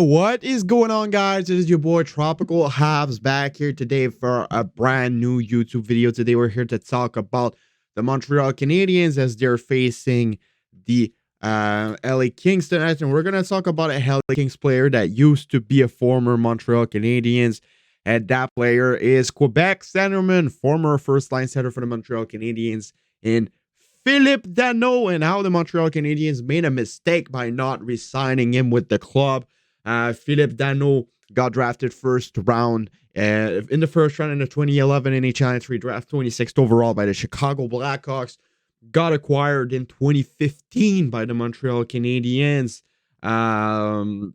What is going on, guys? This is your boy Tropical Habs back here today for a brand new YouTube video. Today we're here to talk about the Montreal Canadiens as they're facing the LA Kings tonight, and we're gonna talk about a LA Kings player that used to be a former Montreal Canadiens, and that player is Quebec centerman, former first-line center for the Montreal Canadiens, in Philippe Danault, and how the Montreal Canadiens made a mistake by not re-signing him with the club. Philippe Danault got drafted first round in the first round in the 2011 NHL entry draft, 26th overall by the Chicago Blackhawks. Got acquired in 2015 by the Montreal Canadiens for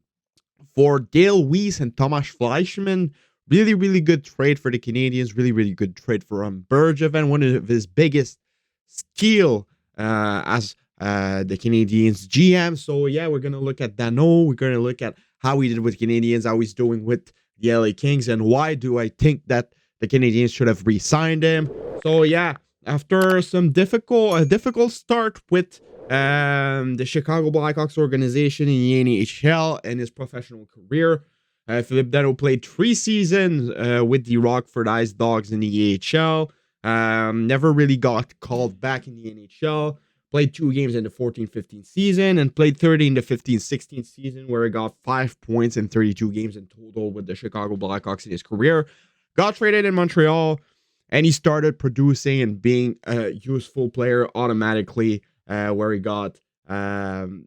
Dale Weiss and Tomas Fleischmann. Really, really good trade for the Canadiens. Really, really good trade for Bergevin. One of his biggest steal as the Canadiens GM. So yeah, we're gonna look at Danault. We're gonna look at how he did with Canadiens, how he's doing with the LA Kings, and why do I think that the Canadiens should have re-signed him. So yeah, after some difficult start with the Chicago Blackhawks organization in the NHL and his professional career, Philippe Danault played 3 seasons with the Rockford Ice Dogs in the AHL. Never really got called back in the NHL. Played 2 games in the 14-15 season and played 30 in the 15-16 season, where he got 5 points in 32 games in total with the Chicago Blackhawks in his career. Got traded in Montreal, and he started producing and being a useful player automatically, where he got 5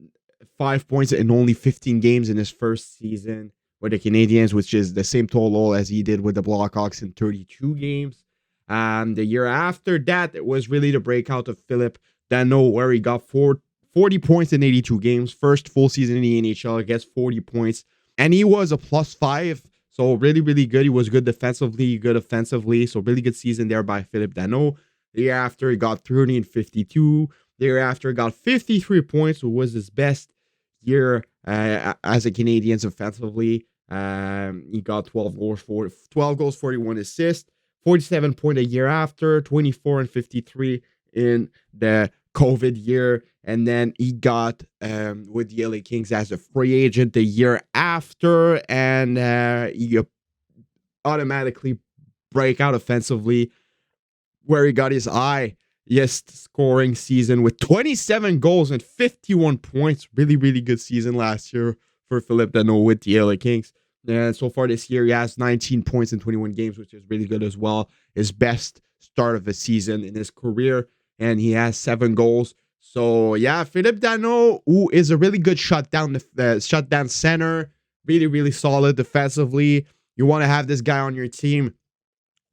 points in only 15 games in his first season with the Canadiens, which is the same total as he did with the Blackhawks in 32 games. The year after that, it was really the breakout of Philippe Danault, where he got 40 points in 82 games. First full season in the NHL, he gets 40 points. And he was a +5, so really, really good. He was good defensively, good offensively. So really good season there by Philippe Danault. The year after, he got 30 and 52. The year after, he got 53 points, which was his best year as a Canadiens offensively. He got 12 goals, 41 assists. 47 point a year after, 24 and 53 in the COVID year. And then he got with the LA Kings as a free agent the year after, and he automatically break out offensively, where he got his highest scoring season with 27 goals and 51 points. Really, really good season last year for Philippe Danault with the LA Kings. And so far this year, he has 19 points in 21 games, which is really good as well. His best start of the season in his career. And he has 7 goals. So, yeah, Philippe Danault, who is a really good shutdown center. Really, really solid defensively. You want to have this guy on your team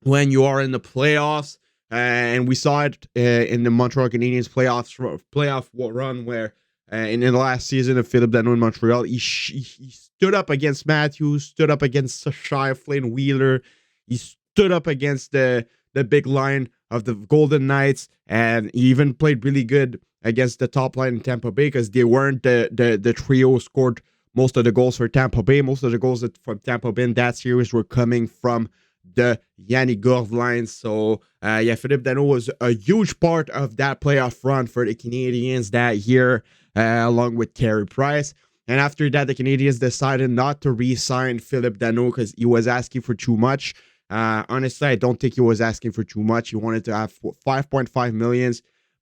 when you are in the playoffs. And we saw it in the Montreal Canadiens playoff run, where in the last season of Philippe Danault in Montreal, he stood up against Matthews, stood up against Shifley, Wheeler. He stood up against the big line of the Golden Knights, and he even played really good against the top line in Tampa Bay, because they weren't the trio scored most of the goals for Tampa Bay. Most of the goals from Tampa Bay in that series were coming from the Yanni Gourde line. So, yeah, Philippe Danault was a huge part of that playoff run for the Canadiens that year, along with Carey Price. And after that, the Canadiens decided not to re-sign Philippe Danault because he was asking for too much. Honestly, I don't think he was asking for too much. He wanted to have 5.5 million.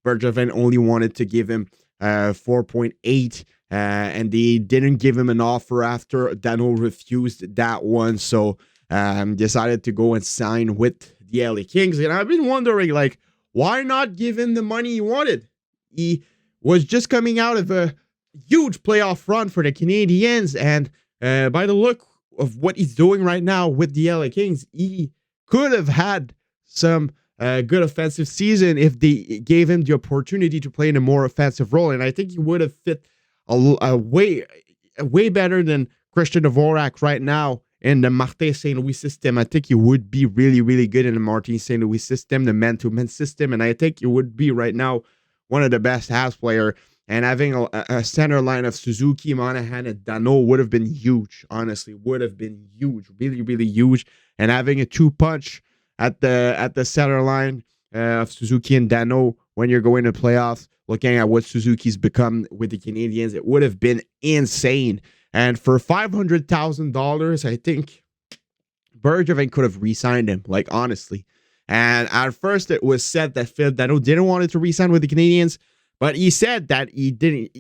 Bergevin only wanted to give him 4.8, and they didn't give him an offer after Danault refused that one. So decided to go and sign with the LA Kings. And I've been wondering, like, why not give him the money he wanted? He was just coming out of a huge playoff run for the Canadiens, and by the look of what he's doing right now with the LA Kings, he could have had some good offensive season if they gave him the opportunity to play in a more offensive role. And I think he would have fit a way better than Christian Dvorak right now in the Martin St. Louis system. I think he would be really, really good in the Martin St. Louis system, the man-to-man system, and I think he would be right now one of the best Habs player. And having a center line of Suzuki, Monahan, and Danault would have been huge. Honestly, would have been huge, really, really huge. And having a 2-punch at the center line of Suzuki and Danault when you're going to playoffs, looking at what Suzuki's become with the Canadiens, it would have been insane. And for $500,000, I think Bergevin could have re-signed him, like, honestly. And at first, it was said that Phil Dano didn't want it to re-sign with the Canadiens, but he said that he didn't.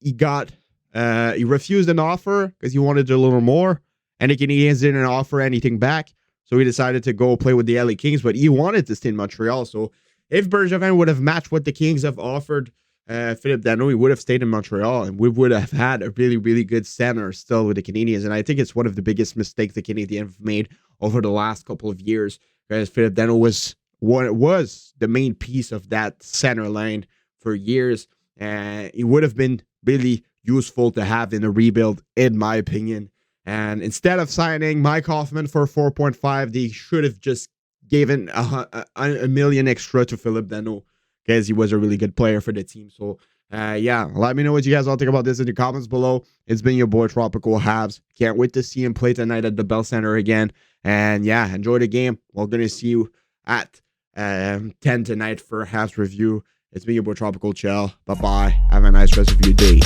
He refused an offer because he wanted a little more, and the Canadiens didn't offer anything back. So he decided to go play with the LA Kings, but he wanted to stay in Montreal. So if Bergevin would have matched what the Kings have offered Philip Dano, he would have stayed in Montreal, and we would have had a really, really good center still with the Canadiens. And I think it's one of the biggest mistakes the Canadiens have made over the last couple of years, because Philip Dano was the main piece of that center line for years. And he would have been really useful to have in a rebuild, in my opinion. And instead of signing Mike Hoffman for 4.5, they should have just given a million extra to Philip Dano, because he was a really good player for the team. So, yeah, let me know what you guys all think about this in the comments below. It's been your boy Tropical Habs. Can't wait to see him play tonight at the Bell Center again. And yeah, enjoy the game. We're going to see you at 10 tonight for a Habs review. It's been your boy Tropical Chill. Bye-bye. Have a nice rest of your day.